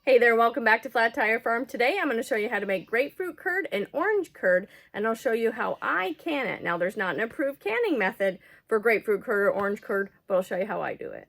Hey there, welcome back to Flat Tire Farm. Today I'm going to show you how to make grapefruit curd and orange curd, and I'll show you how I can it. Now there's not an approved canning method for grapefruit curd or orange curd, but I'll show you how I do it.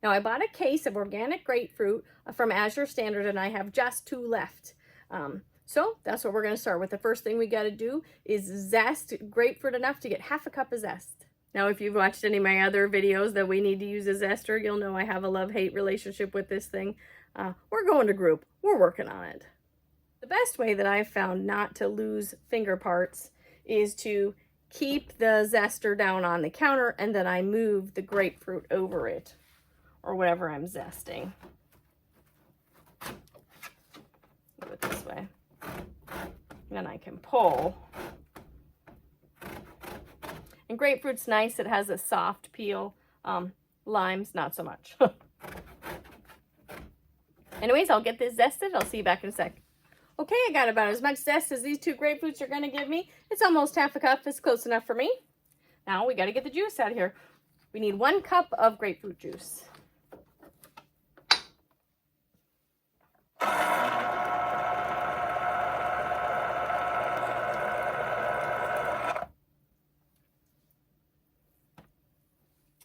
Now I bought a case of organic grapefruit from Azure Standard and I have just 2 left. So that's what we're going to start with. The first thing we got to do is zest grapefruit enough to get half a cup of zest. Now, if you've watched any of my other videos that we need to use a zester, you'll know I have a love-hate relationship with this thing. We're going to group. We're working on it. The best way that I've found not to lose finger parts is to keep the zester down on the counter and then I move the grapefruit over it or whatever I'm zesting. Do it this way. And then I can pull. And grapefruit's nice. It has a soft peel. Limes, not so much. Anyways, I'll get this zested. I'll see you back in a sec. Okay, I got about as much zest as these 2 grapefruits are going to give me. It's almost half a cup. It's close enough for me. Now we got to get the juice out of here. We need 1 cup of grapefruit juice.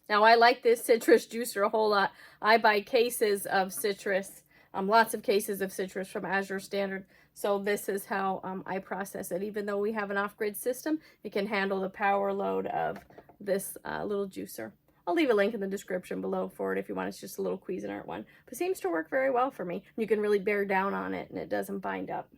Now I like this citrus juicer a whole lot. I buy cases of citrus, lots of cases of citrus from Azure Standard. So this is how I process it. Even though we have an off-grid system, it can handle the power load of this little juicer. I'll leave a link in the description below for it if you want. It's just a little Cuisinart one. But it seems to work very well for me. You can really bear down on it and it doesn't bind up.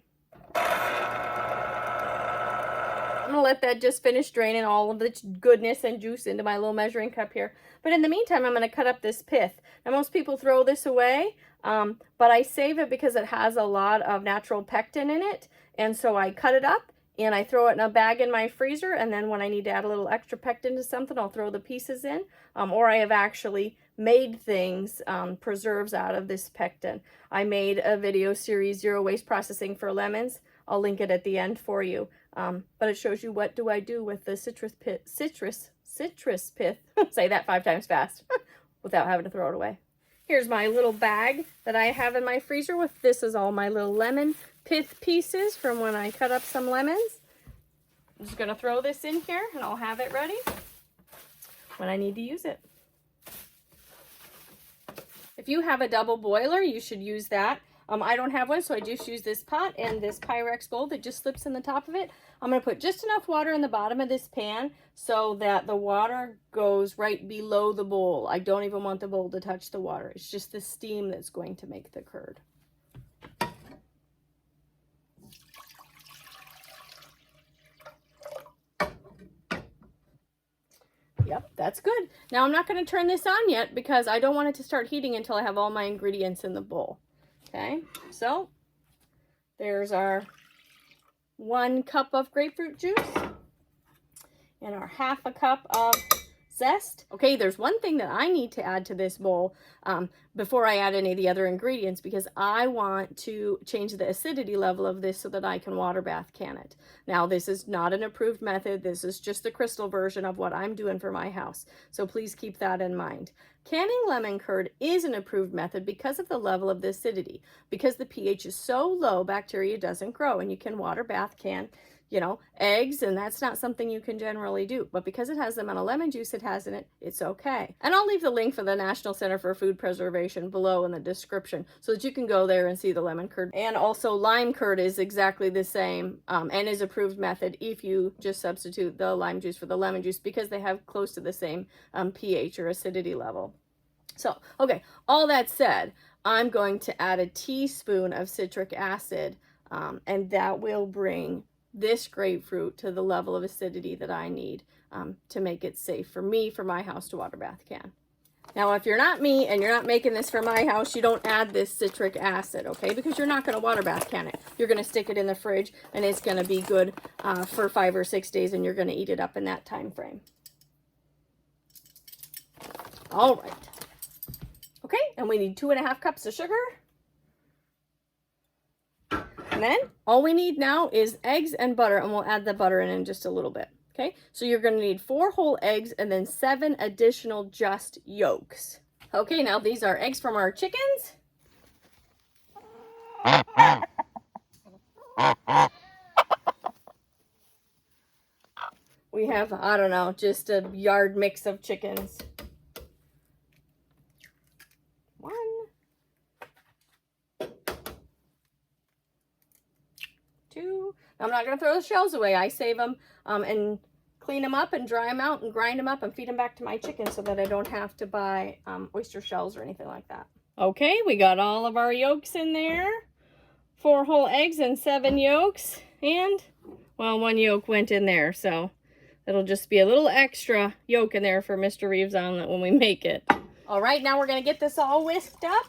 I'm going to let that just finish draining all of the goodness and juice into my little measuring cup here. But in the meantime, I'm going to cut up this pith. Now, most people throw this away, but I save it because it has a lot of natural pectin in it. And so I cut it up and I throw it in a bag in my freezer. And then when I need to add a little extra pectin to something, I'll throw the pieces in. Or I have actually made things, preserves out of this pectin. I made a video series, Zero Waste Processing for Lemons. I'll link it at the end for you. But it shows you what do I do with the citrus pith, say that 5 times fast, without having to throw it away. Here's my little bag that I have in my freezer with, this is all my little lemon pith pieces from when I cut up some lemons. I'm just gonna throw this in here and I'll have it ready when I need to use it. If you have a double boiler, you should use that. I don't have one, so I just use this pot and this Pyrex bowl that just slips in the top of it. I'm going to put just enough water in the bottom of this pan so that the water goes right below the bowl. I don't even want the bowl to touch the water. It's just the steam that's going to make the curd. Yep, that's good. Now I'm not going to turn this on yet because I don't want it to start heating until I have all my ingredients in the bowl. Okay, so there's our 1 cup of grapefruit juice and our half a cup of zest. Okay, there's one thing that I need to add to this bowl before I add any of the other ingredients because I want to change the acidity level of this so that I can water bath can it. Now, this is not an approved method. This is just the crystal version of what I'm doing for my house. So please keep that in mind. Canning lemon curd is an approved method because of the level of the acidity. Because the pH is so low, bacteria doesn't grow and you can water bath can, you know, eggs, and that's not something you can generally do. But because it has the amount of lemon juice it has in it, it's okay. And I'll leave the link for the National Center for Food Preservation below in the description so that you can go there and see the lemon curd. And also lime curd is exactly the same and is approved method if you just substitute the lime juice for the lemon juice because they have close to the same pH or acidity level. So, okay, all that said, I'm going to add a teaspoon of citric acid and that will bring this grapefruit to the level of acidity that I need to make it safe for me, for my house to water bath can. Now, if you're not me and you're not making this for my house, you don't add this citric acid, okay? Because you're not going to water bath can it. You're going to stick it in the fridge and it's going to be good for 5 or 6 days and you're going to eat it up in that time frame. All right. Okay, and we need 2½ cups of sugar. And then all we need now is eggs and butter, and we'll add the butter in just a little bit. Okay, so you're going to need 4 whole eggs and then 7 additional just yolks. Okay, now these are eggs from our chickens. have, I don't know, just a yard mix of chickens. 1, 2. I'm not going to throw the shells away. I save them and clean them up and dry them out and grind them up and feed them back to my chickens so that I don't have to buy oyster shells or anything like that. Okay, we got all of our yolks in there. 4 whole eggs and 7 yolks. And, well, 1 yolk went in there, so it'll just be a little extra yolk in there for Mr. Reeves' omelet when we make it. All right, now we're going to get this all whisked up.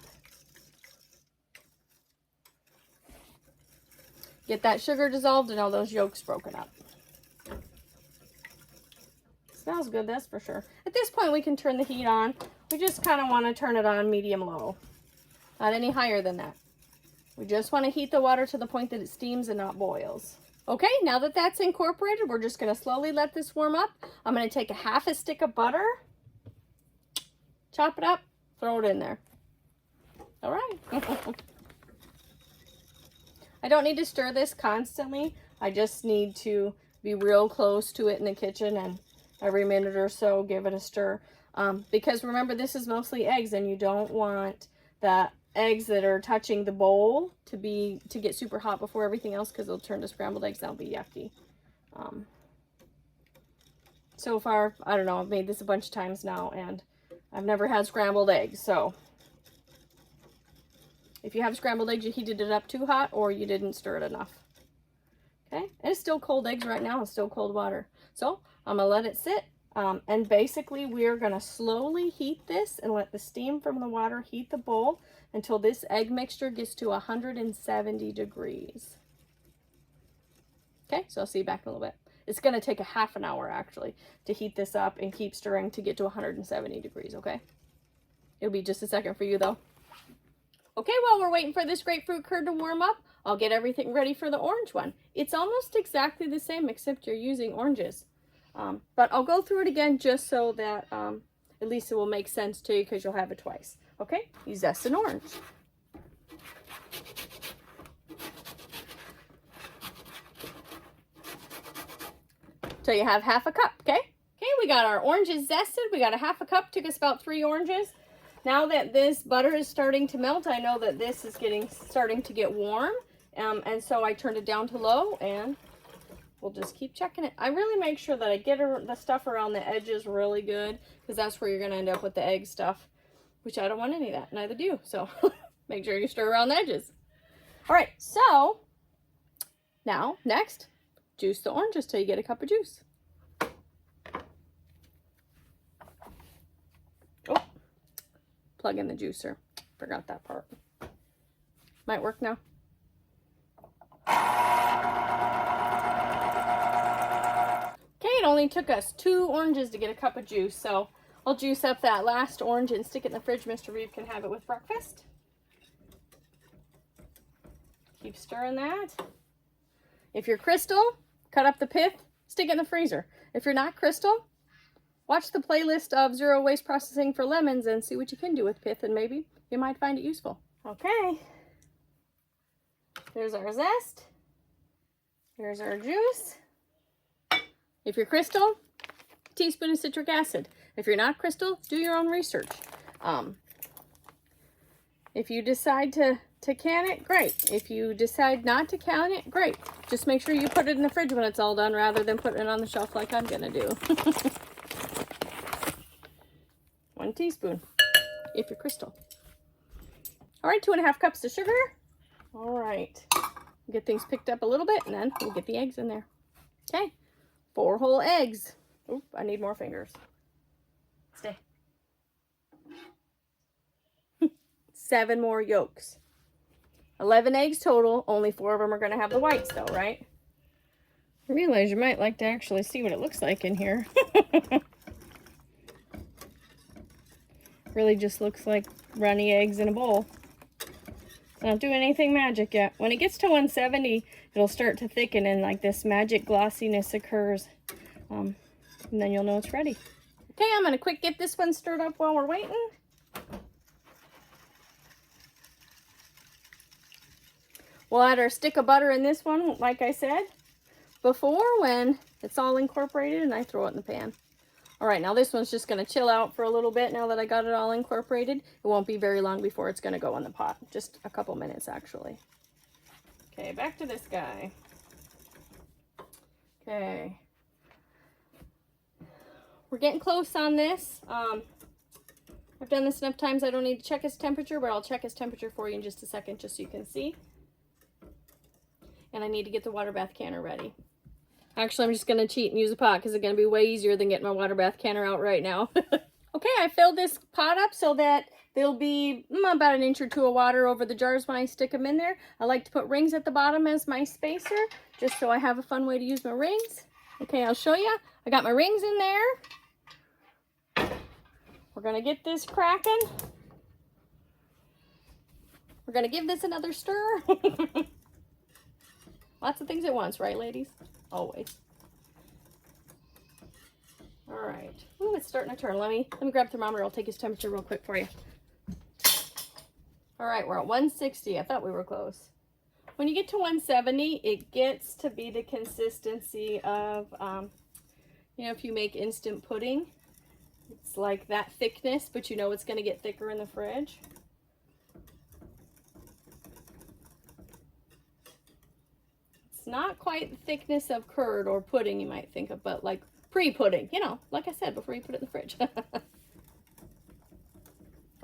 Get that sugar dissolved and all those yolks broken up. Smells good, that's for sure. At this point, we can turn the heat on. We just kind of want to turn it on medium-low. Not any higher than that. We just want to heat the water to the point that it steams and not boils. Okay, now that that's incorporated, we're just going to slowly let this warm up. I'm going to take a half a stick of butter, chop it up, throw it in there. All right. I don't need to stir this constantly. I just need to be real close to it in the kitchen and every minute or so give it a stir. Because remember, this is mostly eggs and you don't want the eggs that are touching the bowl to get super hot before everything else, because they'll turn to scrambled eggs and that'll be yucky. So far, I don't know, I've made this a bunch of times now and I've never had scrambled eggs. So if you have scrambled eggs, you heated it up too hot or you didn't stir it enough. Okay, and it's still cold eggs right now. It's still cold water. So I'm gonna let it sit. And basically we're gonna slowly heat this and let the steam from the water heat the bowl until this egg mixture gets to 170 degrees. Okay, so I'll see you back in a little bit. It's gonna take a half an hour actually to heat this up and keep stirring to get to 170 degrees, okay? It'll be just a second for you though. Okay, while we're waiting for this grapefruit curd to warm up, I'll get everything ready for the orange one. It's almost exactly the same except you're using oranges. But I'll go through it again just so that at least it will make sense to you because you'll have it twice. Okay, you zest an orange. So you have half a cup, okay? Okay, we got our oranges zested. We got a half a cup, took us about 3 oranges. Now that this butter is starting to melt, I know that this is starting to get warm. And so I turned it down to low and we'll just keep checking it. I really make sure that I get the stuff around the edges really good because that's where you're going to end up with the egg stuff, which I don't want any of that. Neither do you. So make sure you stir around the edges. All right. So now next, juice the oranges till you get a cup of juice. Oh, plug in the juicer. Forgot that part. Might work now. Okay, it only took us 2 oranges to get a cup of juice, so I'll juice up that last orange and stick it in the fridge. Mr. Reeve can have it with breakfast. Keep stirring that. If you're Crystal, cut up the pith, stick it in the freezer. If you're not Crystal, watch the playlist of Zero Waste Processing for Lemons and see what you can do with pith, and maybe you might find it useful. Okay, there's our zest. Here's our juice. If you're Crystal, a teaspoon of citric acid. If you're not Crystal, do your own research. If you decide to can it, great. If you decide not to can it, great. Just make sure you put it in the fridge when it's all done rather than putting it on the shelf like I'm gonna do. 1 teaspoon, if you're Crystal. All right, 2½ cups of sugar. All right, get things picked up a little bit and then we'll get the eggs in there. Okay, 4 whole eggs. Oop, I need more fingers. Stay. 7 more yolks. 11 eggs total. Only 4 of them are going to have the whites though, right? I realize you might like to actually see what it looks like in here. Really just looks like runny eggs in a bowl. I don't do anything magic yet. When it gets to 170, it'll start to thicken and like this magic glossiness occurs. And then you'll know it's ready. Okay, I'm going to quick get this one stirred up while we're waiting. We'll add our stick of butter in this one, like I said. before when it's all incorporated and I throw it in the pan. All right, now this one's just gonna chill out for a little bit now that I got it all incorporated. It won't be very long before it's gonna go in the pot. Just a couple minutes actually. Okay, back to this guy. Okay. We're getting close on this. I've done this enough times I don't need to check his temperature, but I'll check his temperature for you in just a second just so you can see. And I need to get the water bath canner ready. Actually, I'm just going to cheat and use a pot because it's going to be way easier than getting my water bath canner out right now. Okay, I filled this pot up so that there'll be about 1 inch or 2 of water over the jars when I stick them in there. I like to put rings at the bottom as my spacer, just so I have a fun way to use my rings. Okay, I'll show you. I got my rings in there. We're going to get this cracking. We're going to give this another stir. Lots of things at once, right, ladies? Always. All right. Ooh, it's starting to turn. Let me grab the thermometer. I'll take his temperature real quick for you. All right, we're at 160. I thought we were close. When you get to 170, it gets to be the consistency of, you know, if you make instant pudding, it's like that thickness, but you know it's going to get thicker in the fridge. It's not quite the thickness of curd or pudding you might think of, but like pre-pudding, you know, like I said, before you put it in the fridge.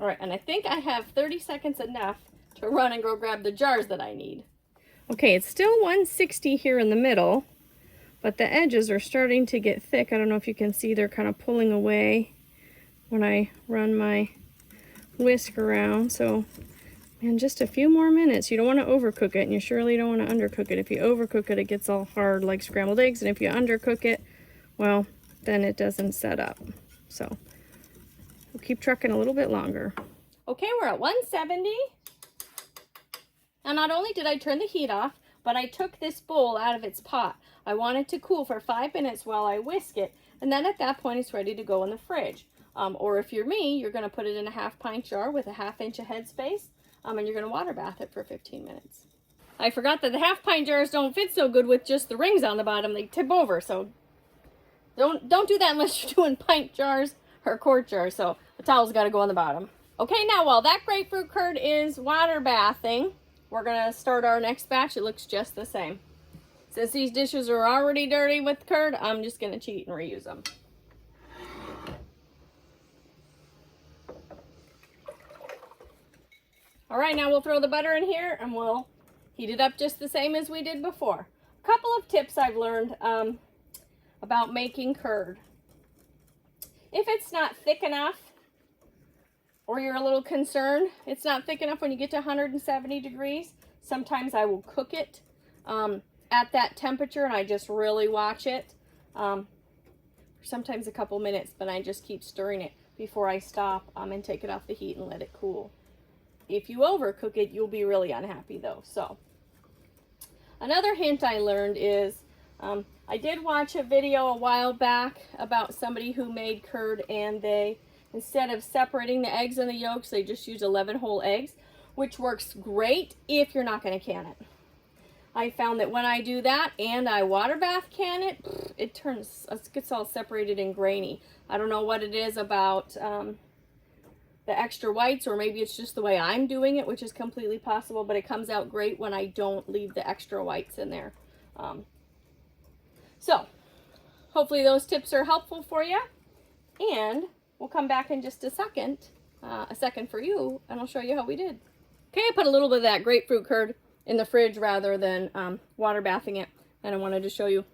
All right, and I think I have 30 seconds enough to run and go grab the jars that I need. Okay, it's still 160 here in the middle, but the edges are starting to get thick. I don't know if you can see, they're kind of pulling away when I run my whisk around. So, man, just a few more minutes. You don't want to overcook it, and you surely don't want to undercook it. If you overcook it, it gets all hard like scrambled eggs, and if you undercook it, well, then it doesn't set up. So we'll keep trucking a little bit longer. Okay, we're at 170. Now, not only did I turn the heat off, but I took this bowl out of its pot. I want it to cool for 5 minutes while I whisk it, and then at that point, it's ready to go in the fridge. Or if you're me, you're going to put it in a 1/2 pint jar with a 1/2 inch of headspace, and you're going to water bath it for 15 minutes. I forgot that the 1/2 pint jars don't fit so good with just the rings on the bottom. They tip over, so don't do that unless you're doing pint jars or quart jars. So the towel's got to go on the bottom. Okay, now while that grapefruit curd is water bathing, we're going to start our next batch. It looks just the same. Since these dishes are already dirty with curd, I'm just going to cheat and reuse them. All right, now we'll throw the butter in here and we'll heat it up just the same as we did before. A couple of tips I've learned about making curd. If it's not thick enough, or you're a little concerned it's not thick enough when you get to 170 degrees, sometimes I will cook it at that temperature and I just really watch it. Sometimes a couple minutes, but I just keep stirring it before I stop and take it off the heat and let it cool. If you overcook it, you'll be really unhappy though. So another hint I learned is, I did watch a video a while back about somebody who made curd, and they, instead of separating the eggs and the yolks, they just use 11 whole eggs, which works great if you're not going to can it. I found that when I do that and I water bath can it, it gets all separated and grainy. I don't know what it is about the extra whites, or maybe it's just the way I'm doing it, which is completely possible, but it comes out great when I don't leave the extra whites in there. So hopefully those tips are helpful for you, and we'll come back in just a second for you, and I'll show you how we did. Okay, I put a little bit of that grapefruit curd in the fridge rather than water bathing it, and I wanted to show you.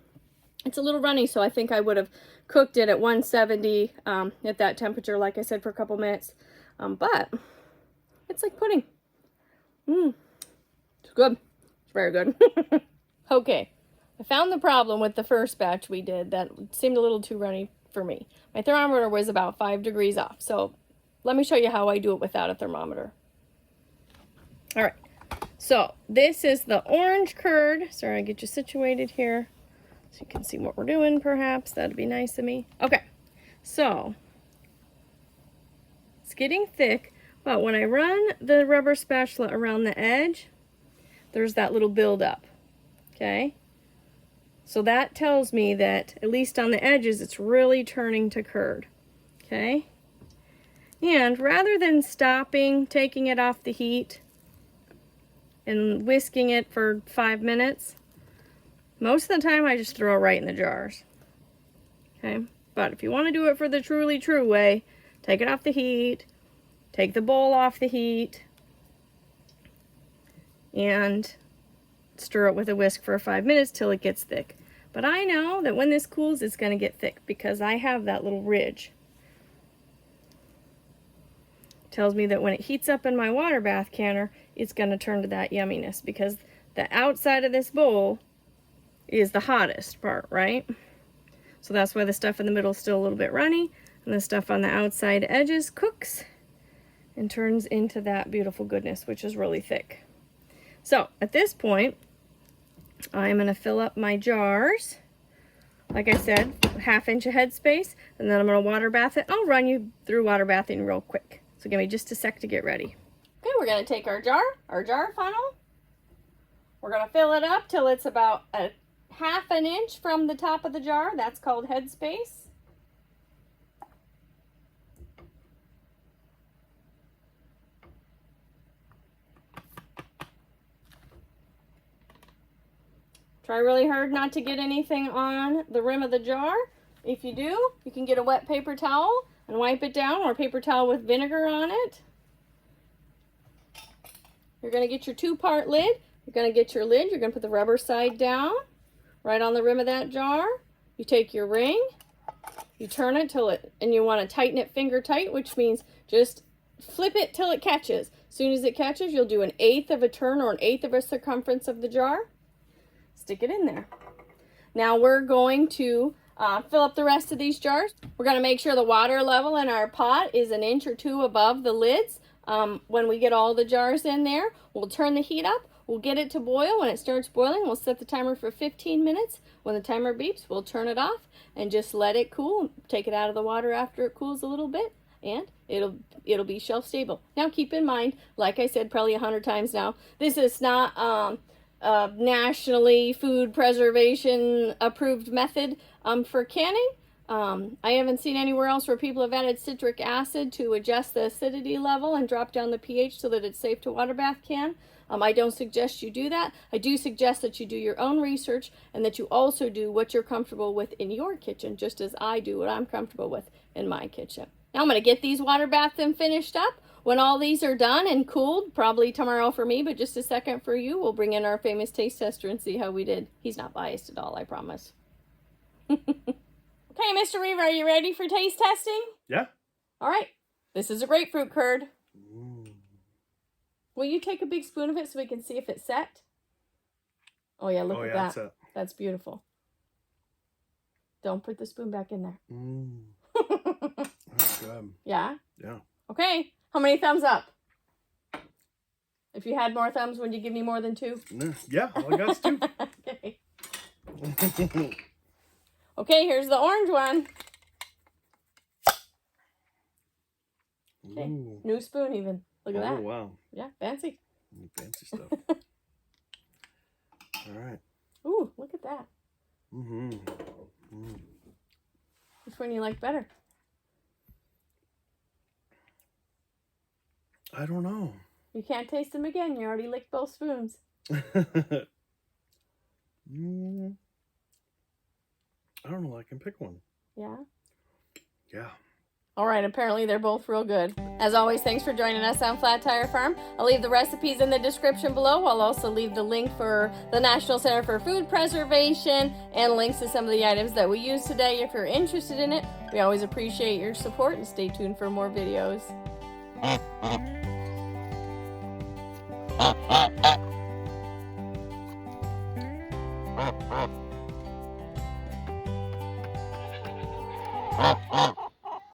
It's a little runny, so I think I would have cooked it at 170 at that temperature, like I said, for a couple minutes. But it's like pudding. It's good. It's very good. Okay, I found the problem with the first batch we did. That seemed a little too runny for me. My thermometer was about 5 degrees off. So let me show you how I do it without a thermometer. All right. So this is the orange curd. Sorry, I get you situated here so you can see what we're doing, perhaps. That'd be nice of me. Okay. So it's getting thick, but when I run the rubber spatula around the edge, there's that little buildup. Okay. So that tells me that, at least on the edges, it's really turning to curd. Okay? And rather than stopping, taking it off the heat, and whisking it for 5 minutes, most of the time I just throw it right in the jars. Okay? But if you want to do it for the truly true way, take it off the heat, take the bowl off the heat, and stir it with a whisk for 5 minutes till it gets thick. But I know that when this cools, it's going to get thick because I have that little ridge. Tells me that when it heats up in my water bath canner, it's going to turn to that yumminess because the outside of this bowl is the hottest part, right? So that's why the stuff in the middle is still a little bit runny, and the stuff on the outside edges cooks and turns into that beautiful goodness, which is really thick. So at this point, I'm going to fill up my jars. Like I said, 1/2 inch of headspace, and then I'm going to water bath it. I'll run you through water bathing real quick. So give me just a sec to get ready. Okay, we're going to take our jar funnel. We're going to fill it up till it's about a 1/2 inch from the top of the jar. That's called headspace. Try really hard not to get anything on the rim of the jar. If you do, you can get a wet paper towel and wipe it down, or a paper towel with vinegar on it. You're going to get your 2-part lid. You're going to get your lid. You're going to put the rubber side down right on the rim of that jar. You take your ring, you turn it till it, and you want to tighten it finger tight, which means just flip it till it catches. As soon as it catches, you'll do 1/8 of a turn or 1/8 of a circumference of the jar. Stick it in there. Now we're going to fill up the rest of these jars. We're going to make sure the water level in our pot is 1 inch or 2 above the lids. When we get all the jars in there, we'll turn the heat up. We'll get it to boil. When it starts boiling, we'll set the timer for 15 minutes. When the timer beeps, we'll turn it off and just let it cool. Take it out of the water after it cools a little bit, and it'll be shelf stable. Now keep in mind, like I said probably 100 times now, this is not nationally food preservation approved method for canning. I haven't seen anywhere else where people have added citric acid to adjust the acidity level and drop down the pH so that it's safe to water bath can. I don't suggest you do that. I do suggest that you do your own research and that you also do what you're comfortable with in your kitchen, just as I do what I'm comfortable with in my kitchen. Now I'm going to get these water baths and finished up. When all these are done and cooled, probably tomorrow for me, but just a second for you, we'll bring in our famous taste tester and see how we did. He's not biased at all, I promise. Okay, Mr. Reaver, are you ready for taste testing? Yeah. All right. This is a grapefruit curd. Will you take a big spoon of it so we can see if it's set? Oh, yeah, look at that. That's beautiful. Don't put the spoon back in there. That's good. Yeah? Yeah. Okay. How many thumbs up? If you had more thumbs, would you give me more than 2? Yeah, all I got is 2. Okay. Okay, here's the orange one. Okay. New spoon even. Look at that. Oh, wow. Yeah, fancy. Fancy stuff. All right. Ooh, look at that. Which one you like better? I don't know. You can't taste them again. You already licked both spoons. I don't know. I can pick one. Yeah? Yeah. All right, apparently they're both real good. As always, thanks for joining us on Flat Tire Farm. I'll leave the recipes in the description below. I'll also leave the link for the National Center for Food Preservation and links to some of the items that we used today if you're interested in it. We always appreciate your support, and stay tuned for more videos.